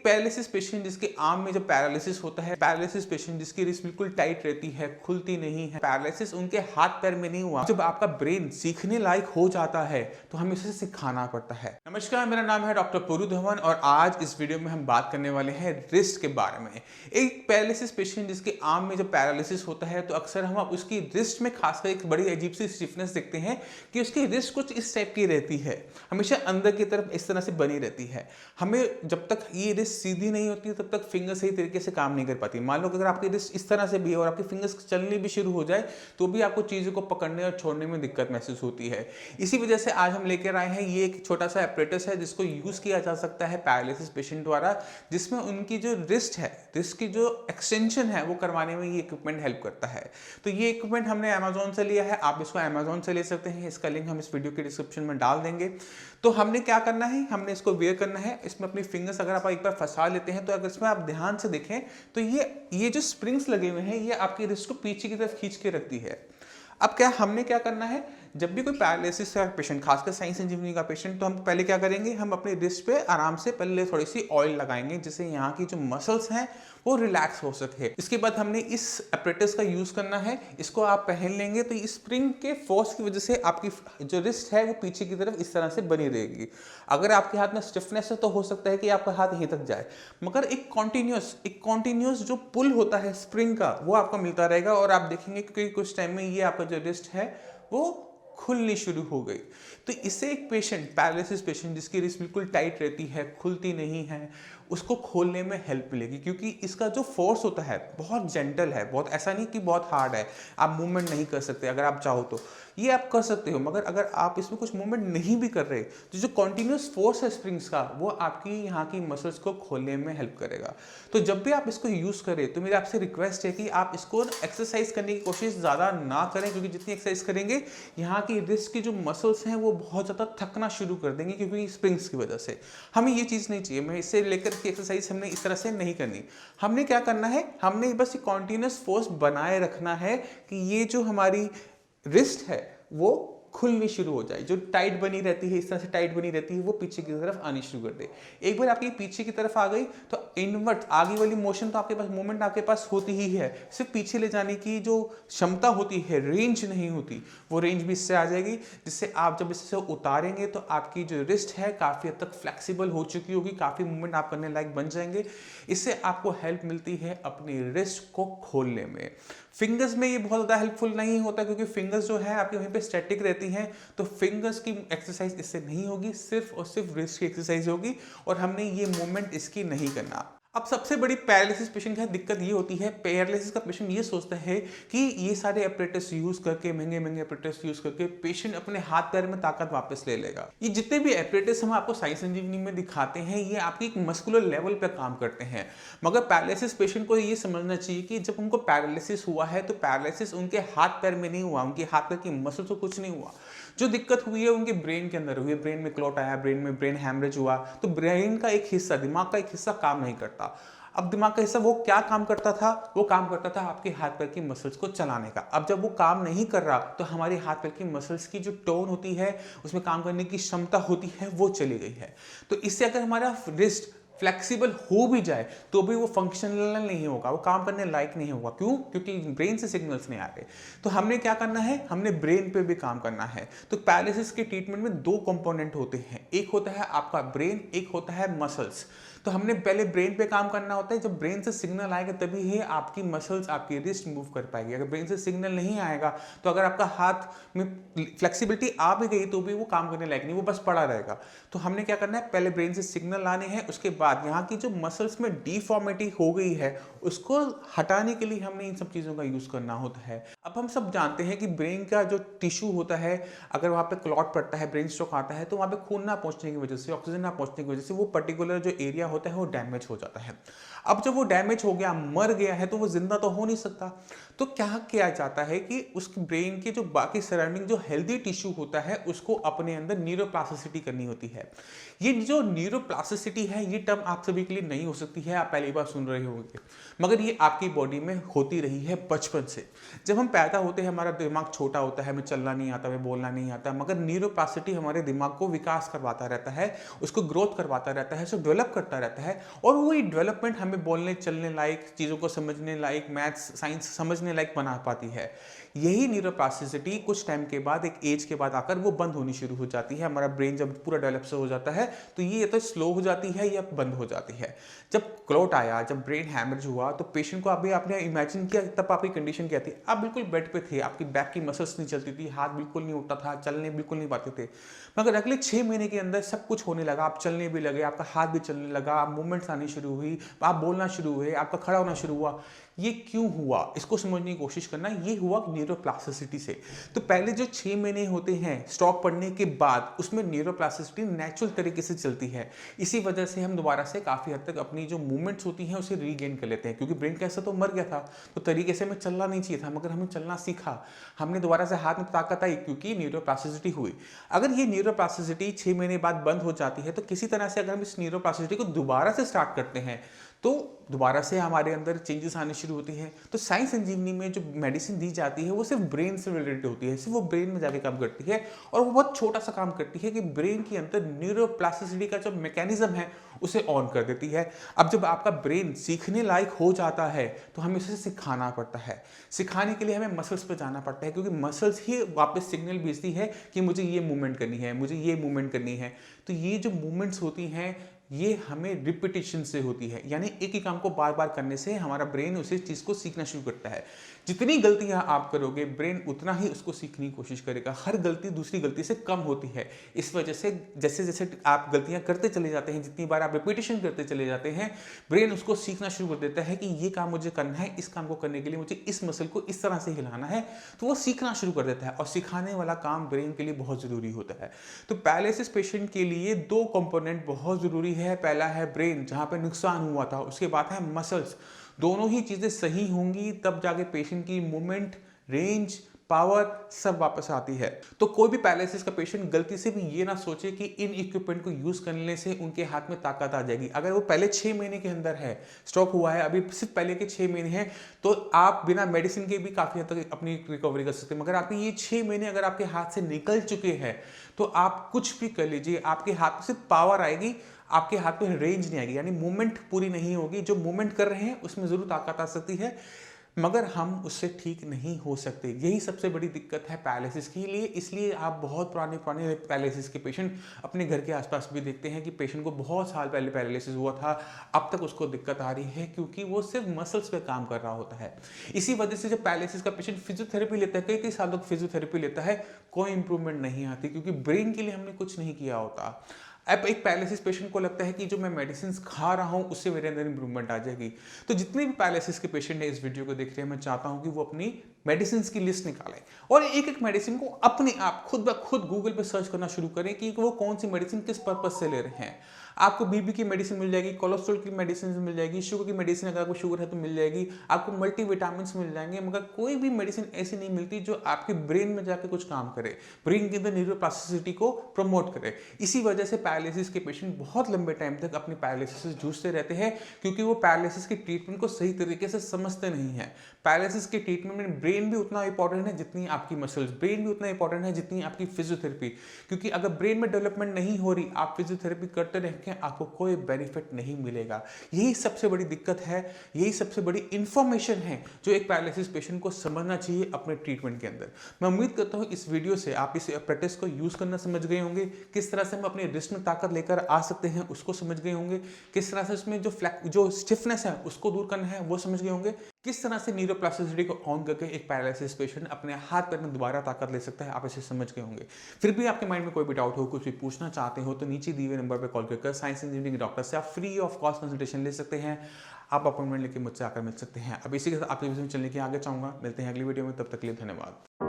एक paralysis patient जिसके arm में जो पैरालिसिस होता है, पैरालिसिस पेशेंट जिसकी रिस्ट बिल्कुल टाइट रहती है, खुलती नहीं है, पैरालिसिस उनके हाथ पैर में नहीं हुआ। जब आपका ब्रेन सीखने लायक हो जाता है तो हमें उसे सिखाना पड़ता है। नमस्कार, मेरा नाम है डॉक्टर पुरु धवन और आज इस वीडियो में हम बात करने वाले हैं रिस्ट के बारे में। एक पैरालिसिस पेशेंट जिसके आर्म में जब पैरालिसिस होता है तो अक्सर हम उसकी रिस्ट में खासकर एक बड़ी अजीब सी स्टिफनेस देखते हैं कि उसकी रिस्ट कुछ इस टाइप की रहती है, हमेशा अंदर की तरफ इस तरह से बनी रहती है। हमें जब तक ये रिस्ट सीधी नहीं होती तब तक फिंगर सही तरीके से काम नहीं कर पाती। मान लो अगर आपकी रिस्ट इस तरह से भी है और आपकी फिंगर्स चलनी भी शुरू हो जाए तो भी आपको चीज़ों को पकड़ने और छोड़ने में दिक्कत महसूस होती है। इसी वजह से आज हम लेकर आए हैं ये एक छोटा सा एपरेटस है जिसको यूज़ किया जा सकता है पैरालिसिस पेशेंट द्वारा, जिसमें उनकी जो रिस्ट है, रिस्ट की जो एक्सटेंशन है वो करवाने में ये इक्विपमेंट हेल्प करता है। तो ये इक्विपमेंट हमने अमेजोन से लिया है, आप इसको अमेजोन से ले सकते हैं। इसका लिंक हम इस वीडियो के डिस्क्रिप्शन में डाल देंगे। तो हमने क्या करना है, हमने इसको वेयर करना है। इसमें अपनी फिंगर्स अगर आप एक बार फंसा लेते हैं तो अगर इसमें आप ध्यान से देखें तो ये जो स्प्रिंग्स लगे हुए हैं ये आपकी रिस्ट को पीछे की तरफ खींच के रखती है। अब हमने क्या करना है, जब भी कोई पैरालिसिस का पेशेंट, खासकर साइंस इंजीनियरिंग का पेशेंट, तो हम पहले क्या करेंगे, हम अपने रिस्ट पे आराम से पहले थोड़ी सी ऑयल लगाएंगे जिससे यहाँ की जो मसल्स हैं वो रिलैक्स हो सके। इसके बाद हमने इस एपरेटस का यूज़ करना है। इसको आप पहन लेंगे तो इस स्प्रिंग के फोर्स की वजह से आपकी जो रिस्ट है वो पीछे की तरफ इस तरह से बनी रहेगी। अगर आपके हाथ में स्टिफनेस है तो हो सकता है कि आपका हाथ यहीं तक जाए, मगर एक कॉन्टिन्यूस जो पुल होता है स्प्रिंग का वो आपको मिलता रहेगा और आप देखेंगे कि कुछ टाइम में ये आपका जो रिस्ट है वो खुलनी शुरू हो गई। तो इससे एक पेशेंट, पैरालिसिस पेशेंट जिसकी रिस्ट बिल्कुल टाइट रहती है, खुलती नहीं है, उसको खोलने में हेल्प मिलेगी, क्योंकि इसका जो फोर्स होता है बहुत जेंटल है, बहुत ऐसा नहीं कि बहुत हार्ड है। आप मूवमेंट नहीं कर सकते, अगर आप चाहो तो ये आप कर सकते हो, मगर अगर आप इसमें कुछ मूवमेंट नहीं भी कर रहे तो जो कॉन्टिन्यूस फोर्स है स्प्रिंग्स का वो आपकी यहाँ की मसल्स को खोलने में हेल्प करेगा। तो जब भी आप इसको यूज़ करें तो मेरी आपसे रिक्वेस्ट है कि आप इसको एक्सरसाइज करने की कोशिश ज़्यादा ना करें, क्योंकि जितनी एक्सरसाइज करेंगे यहाँ की रिस्ट की जो मसल्स हैं वो बहुत ज़्यादा थकना शुरू कर देंगे, क्योंकि स्प्रिंग्स की वजह से। हमें ये चीज़ नहीं चाहिए। मैं इससे लेकर की एक्सरसाइज हमने इस तरह से नहीं करनी। हमने क्या करना है, हमने बस ये कॉन्टिन्यूस फोर्स बनाए रखना है कि ये जो हमारी रिस्ट है वो खुलनी शुरू हो जाए। जो टाइट बनी रहती है, इस तरह से टाइट बनी रहती है, वो पीछे की तरफ आनी शुरू कर दे। एक बार आपकी पीछे की तरफ आ गई तो इनवर्ट आगे वाली मोशन तो आपके पास, मूवमेंट आपके पास होती ही है, सिर्फ पीछे ले जाने की जो क्षमता होती है, रेंज नहीं होती, वो रेंज भी इससे आ जाएगी, जिससे आप जब इससे उतारेंगे तो आपकी जो रिस्ट है काफ़ी हद तक फ्लेक्सिबल हो चुकी होगी, काफ़ी मूवमेंट आप करने लायक बन जाएंगे। इससे आपको हेल्प मिलती है अपनी रिस्ट को खोलने में। फिंगर्स में ये बहुत ज़्यादा हेल्पफुल नहीं होता, क्योंकि फिंगर्स जो है आपके वहीं पे स्टैटिक रहती हैं, तो फिंगर्स की एक्सरसाइज इससे नहीं होगी, सिर्फ और सिर्फ रिस्ट की एक्सरसाइज होगी और हमने ये मूवमेंट इसकी नहीं करना। अब सबसे बड़ी पैरालिसिस पेशेंट की दिक्कत ये होती है, पैरालिसिस का पेशेंट ये सोचता है कि ये सारे एपरेटस यूज़ करके, महंगे महंगे एपरेटस यूज़ करके पेशेंट अपने हाथ पैर में ताकत वापस ले लेगा। ये जितने भी एपरेटस हम आपको साइंस इंजीनियरिंग में दिखाते हैं ये आपकी एक मस्कुलर लेवल पे काम करते हैं, मगर पैरालिसिस पेशेंट को ये समझना चाहिए कि जब उनको पैरालिसिस हुआ है तो पैरालिसिस उनके हाथ पैर में नहीं हुआ, उनके हाथ पैर की मसल को कुछ नहीं हुआ। जो दिक्कत हुई है उनके ब्रेन के अंदर हुई है, ब्रेन में क्लॉट आया, ब्रेन में ब्रेन हैमरेज हुआ, तो ब्रेन का एक हिस्सा, दिमाग का एक हिस्सा काम नहीं करता। अब दिमाग का हिस्सा वो क्या काम करता था, वो काम करता था आपके हाथ पैर की मसल्स को चलाने का। अब जब वो काम नहीं कर रहा तो हमारे हाथ पैर की मसल्स की जो टोन होती है, उसमें काम करने की क्षमता होती है, वो चली गई है। तो इससे अगर हमारा रिस्ट फ्लेक्सिबल हो भी जाए तो भी वो फंक्शनल नहीं होगा, वो काम करने लायक नहीं होगा। क्यों? क्योंकि ब्रेन से सिग्नल्स नहीं आ रहे। तो हमने क्या करना है, हमने ब्रेन पे भी काम करना है। तो पैरालिसिस के ट्रीटमेंट में दो कंपोनेंट होते हैं, एक होता है आपका ब्रेन, एक होता है मसल्स। तो हमने पहले ब्रेन पे काम करना होता है। जब ब्रेन से सिग्नल आएगा तभी ही आपकी मसल्स, आपकी रिस्ट मूव कर पाएगी। अगर ब्रेन से सिग्नल नहीं आएगा तो अगर आपका हाथ में फ्लेक्सिबिलिटी आ भी गई तो भी वो काम करने लायक नहीं, वो बस पड़ा रहेगा। तो हमने क्या करना है, पहले ब्रेन से सिग्नल लाने हैं, उसके बाद यहाँ की जो मसल्स में डिफॉर्मिटी हो गई है उसको हटाने के लिए हमने इन सब चीज़ों का यूज़ करना होता है। अब हम सब जानते हैं कि ब्रेन का जो टिश्यू होता है, अगर वहाँ पे क्लॉट पड़ता है, ब्रेन स्ट्रोक आता है, तो वहाँ पे खून ना पहुँचने की वजह से, ऑक्सीजन ना पहुँचने की वजह से वो पर्टिकुलर जो एरिया होता है वो डैमेज हो जाता है। अब जब वो डैमेज हो गया, मर गया है, तो वो जिंदा तो हो नहीं सकता। तो क्या किया जाता है कि उस ब्रेन के जो बाकी सराउंडिंग जो हेल्दी टिश्यू होता है उसको अपने अंदर न्यूरोप्लास्टिसिटी करनी होती है। ये जो न्यूरोप्लास्टिसिटी है ये टर्म आप सभी के लिए नहीं हो सकती है, आप पहली बार सुन रहे होंगे, मगर ये आपकी बॉडी में होती रही है बचपन से। जब हम पैदा होते हैं हमारा दिमाग छोटा होता है, हमें चलना नहीं आता, हमें बोलना नहीं आता, मगर न्यूरोप्लास्टिसिटी हमारे दिमाग को विकास करवाता रहता है, उसको ग्रोथ करवाता रहता है, उसको डेवलप करता रहता है और वही डेवलपमेंट हमें बोलने चलने लायक, चीज़ों को समझने लायक, मैथ्स साइंस समझने लायक बना पाती है। यही न्यूरोप्लास्टिसिटी कुछ टाइम के बाद, एक एज के बाद आकर वो बंद होनी शुरू हो जाती है। हमारा ब्रेन जब पूरा डेवलप से हो जाता है तो ये तो स्लो हो जाती है या बंद हो जाती है। जब क्लॉट आया, जब ब्रेन हैमरेज हुआ तो पेशेंट को अभी आपने इमेजिन किया तब आपकी कंडीशन क्या थी? आप बिल्कुल बेड पे थे, आपकी बैक की मसल्स नहीं चलती थी, हाथ बिल्कुल नहीं उठता था, चलने बिल्कुल नहीं पाते थे। मगर अगले 6 महीने के अंदर सब कुछ होने लगा, आप चलने भी लगे, आपका हाथ भी चलने लगा, आप मूवमेंट्स आनी शुरू हुई, आप बोलना शुरू हुए, आपका खड़ा होना शुरू हुआ। ये क्यों हुआ? इसको समझने की कोशिश करना। ये हुआ न्यूरोप्लास्टिसिटी से। तो पहले जो 6 महीने होते हैं स्टॉक पढ़ने के बाद, उसमें न्यूरोप्लास्टिसिटी नेचुरल तरीके से चलती है। इसी वजह से हम दोबारा से काफ़ी हद तक अपनी जो मूवमेंट्स होती हैं उसे रीगेन कर लेते हैं, क्योंकि ब्रेन कैसा तो मर गया था, तो तरीके से हमें चलना नहीं चाहिए था, मगर हमने चलना सीखा, हमने दोबारा से हाथ में ताकत आई क्योंकि न्यूरोप्लास्टिसिटी हुई। अगर ये न्यूरोप्लास्टिसिटी 6 महीने बाद बंद हो जाती है तो किसी तरह से अगर हम इस न्यूरोप्लास्टिसिटी को दोबारा से स्टार्ट करते हैं तो दोबारा से हमारे अंदर चेंजेस आने शुरू होती हैं। तो साइंस इंजीनियरिंग में जो मेडिसिन दी जाती है वो सिर्फ ब्रेन से रिलेटेड होती है, सिर्फ वो ब्रेन में जाके काम करती है और वो बहुत छोटा सा काम करती है कि ब्रेन के अंदर न्यूरोप्लास्टिसिटी का जो मैकेनिज्म है उसे ऑन कर देती है। अब जब आपका ब्रेन सीखने लायक हो जाता है तो हमें उसे सिखाना पड़ता है। सिखाने के लिए हमें मसल्स पर जाना पड़ता है, क्योंकि मसल्स ही वापस सिग्नल भेजती है कि मुझे ये मूवमेंट करनी है, मुझे ये मूवमेंट करनी है। तो ये जो मूवमेंट्स होती हैं ये हमें रिपीटिशन से होती है, यानी एक ही काम को बार बार करने से हमारा ब्रेन उसी चीज़ को सीखना शुरू करता है। जितनी गलतियां आप करोगे ब्रेन उतना ही उसको सीखने की कोशिश करेगा। हर गलती दूसरी गलती से कम होती है। इस वजह से जैसे जैसे आप गलतियां करते चले जाते हैं, जितनी बार आप रिपीटिशन करते चले जाते हैं, ब्रेन उसको सीखना शुरू कर देता है कि ये काम मुझे करना है, इस काम को करने के लिए मुझे इस मसल को इस तरह से हिलाना है। तो वो सीखना शुरू कर देता है और सिखाने वाला काम ब्रेन के लिए बहुत ज़रूरी होता है। तो पैरालिसिस पेशेंट के लिए 2 कंपोनेंट बहुत ज़रूरी है। पहला है ब्रेन, जहाँ पे नुकसान हुआ था, उसके बाद है मसल्स। दोनों ही चीज़ें सही होंगी तब जाके पेशेंट की मूवमेंट, रेंज, पावर सब वापस आती है। तो कोई भी पैरालिसिस का पेशेंट गलती से भी ये ना सोचे कि इन इक्विपमेंट को यूज करने से उनके हाथ में ताकत आ जाएगी। अगर वो पहले 6 महीने के अंदर है, स्ट्रोक हुआ है, अभी सिर्फ पहले के 6 महीने हैं, तो आप बिना मेडिसिन के भी काफी हद तक अपनी रिकवरी कर सकते हैं। मगर आपके ये 6 महीने अगर आपके हाथ से निकल चुके हैं तो आप कुछ भी कर लीजिए, आपके हाथ में सिर्फ पावर आएगी, आपके हाथ में रेंज नहीं आएगी, यानी मूवमेंट पूरी नहीं होगी। जो मूवमेंट कर रहे हैं उसमें जरूर ताकत आ सकती है, मगर हम उससे ठीक नहीं हो सकते। यही सबसे बड़ी दिक्कत है पैरालिसिस के लिए। इसलिए आप बहुत पुराने पैरालिसिस के पेशेंट अपने घर के आसपास भी देखते हैं कि पेशेंट को बहुत साल पहले पैरालिसिस हुआ था, अब तक उसको दिक्कत आ रही है, क्योंकि वो सिर्फ मसल्स पे काम कर रहा होता है। इसी वजह से जब पैरालिसिस का पेशेंट फिजियोथेरेपी लेता है, कई कई सालों तक फिजियोथेरेपी लेता है, कोई इंप्रूवमेंट नहीं आती, क्योंकि ब्रेन के लिए हमने कुछ नहीं किया होता। अब एक पैरालिसिस पेशेंट को लगता है कि जो मैं मेडिसिन खा रहा हूं उससे मेरे अंदर इंप्रूवमेंट आ जाएगी। तो जितने भी पैरालिसिस के पेशेंट है इस वीडियो को देख रहे हैं, मैं चाहता हूं कि वो अपनी मेडिसिन की लिस्ट निकालें और एक एक मेडिसिन को अपने आप खुद ब खुद गूगल पे सर्च करना शुरू करें कि वो कौन सी मेडिसिन किस पर्पज से ले रहे हैं। आपको बीपी की मेडिसिन मिल जाएगी, कोलेस्ट्रॉल की मेडिसिन मिल जाएगी, शुगर की मेडिसिन अगर आपको शुगर है तो मिल जाएगी, आपको मल्टीविटामिन मिल जाएंगे, मगर कोई भी मेडिसिन ऐसी नहीं मिलती जो आपके ब्रेन में जाके कुछ काम करे, ब्रेन के अंदर न्यूरोप्लास्टिसिटी को प्रमोट करे। इसी वजह से पैरालिसिस के पेशेंट बहुत लंबे टाइम तक अपनी पैरालिसिस से जूझते रहते हैं, क्योंकि वो पैरालिसिस के ट्रीटमेंट को सही तरीके से समझते नहीं है। पैरालिसिस के ट्रीटमेंट में ब्रेन भी उतना इंपॉर्टेंट है जितनी आपकी मसल्स, ब्रेन भी उतना इंपॉर्टेंट है जितनी आपकी फिजियोथेरेपी, क्योंकि अगर ब्रेन में डेवलपमेंट नहीं हो रही, आप फिजियोथेरेपी करते रहेंगे, आपको कोई बेनिफिट नहीं मिलेगा। यही सबसे बड़ी दिक्कत है, यही सबसे बड़ी इंफॉर्मेशन है जो एक पैरालिसिस पेशेंट को समझना चाहिए अपने ट्रीटमेंट के अंदर। मैं उम्मीद करता हूं इस वीडियो से आप इस अप्रेटिस को यूज करना समझ गए होंगे, किस तरह से हम अपने रिस्ट में ताकत लेकर आ सकते हैं उसको समझ गए होंगे, किस तरह से उसमें जो स्टिफनेस है उसको दूर करना है वो समझ गए होंगे, किस तरह से न्यूरोप्लास्टिसिटी को ऑन करके एक पैरालिसिस पेशेंट अपने हाथ पैर में दोबारा ताकत ले सकता है, आप इसे समझ गए होंगे। फिर भी आपके माइंड में कोई भी डाउट हो, कुछ भी पूछना चाहते हो, तो नीचे दिए हुए नंबर पर कॉल कर साइंस इंजीनियरिंग डॉक्टर से आप फ्री ऑफ कॉस्ट कंसल्टेशन ले सकते हैं। आप अपॉइंटमेंट लेके मुझसे आकर मिल सकते हैं। अब इसी के साथ आपके विषय में चलने की आगे चाहूंगा। मिलते हैं अगली वीडियो में, तब तक के लिए धन्यवाद।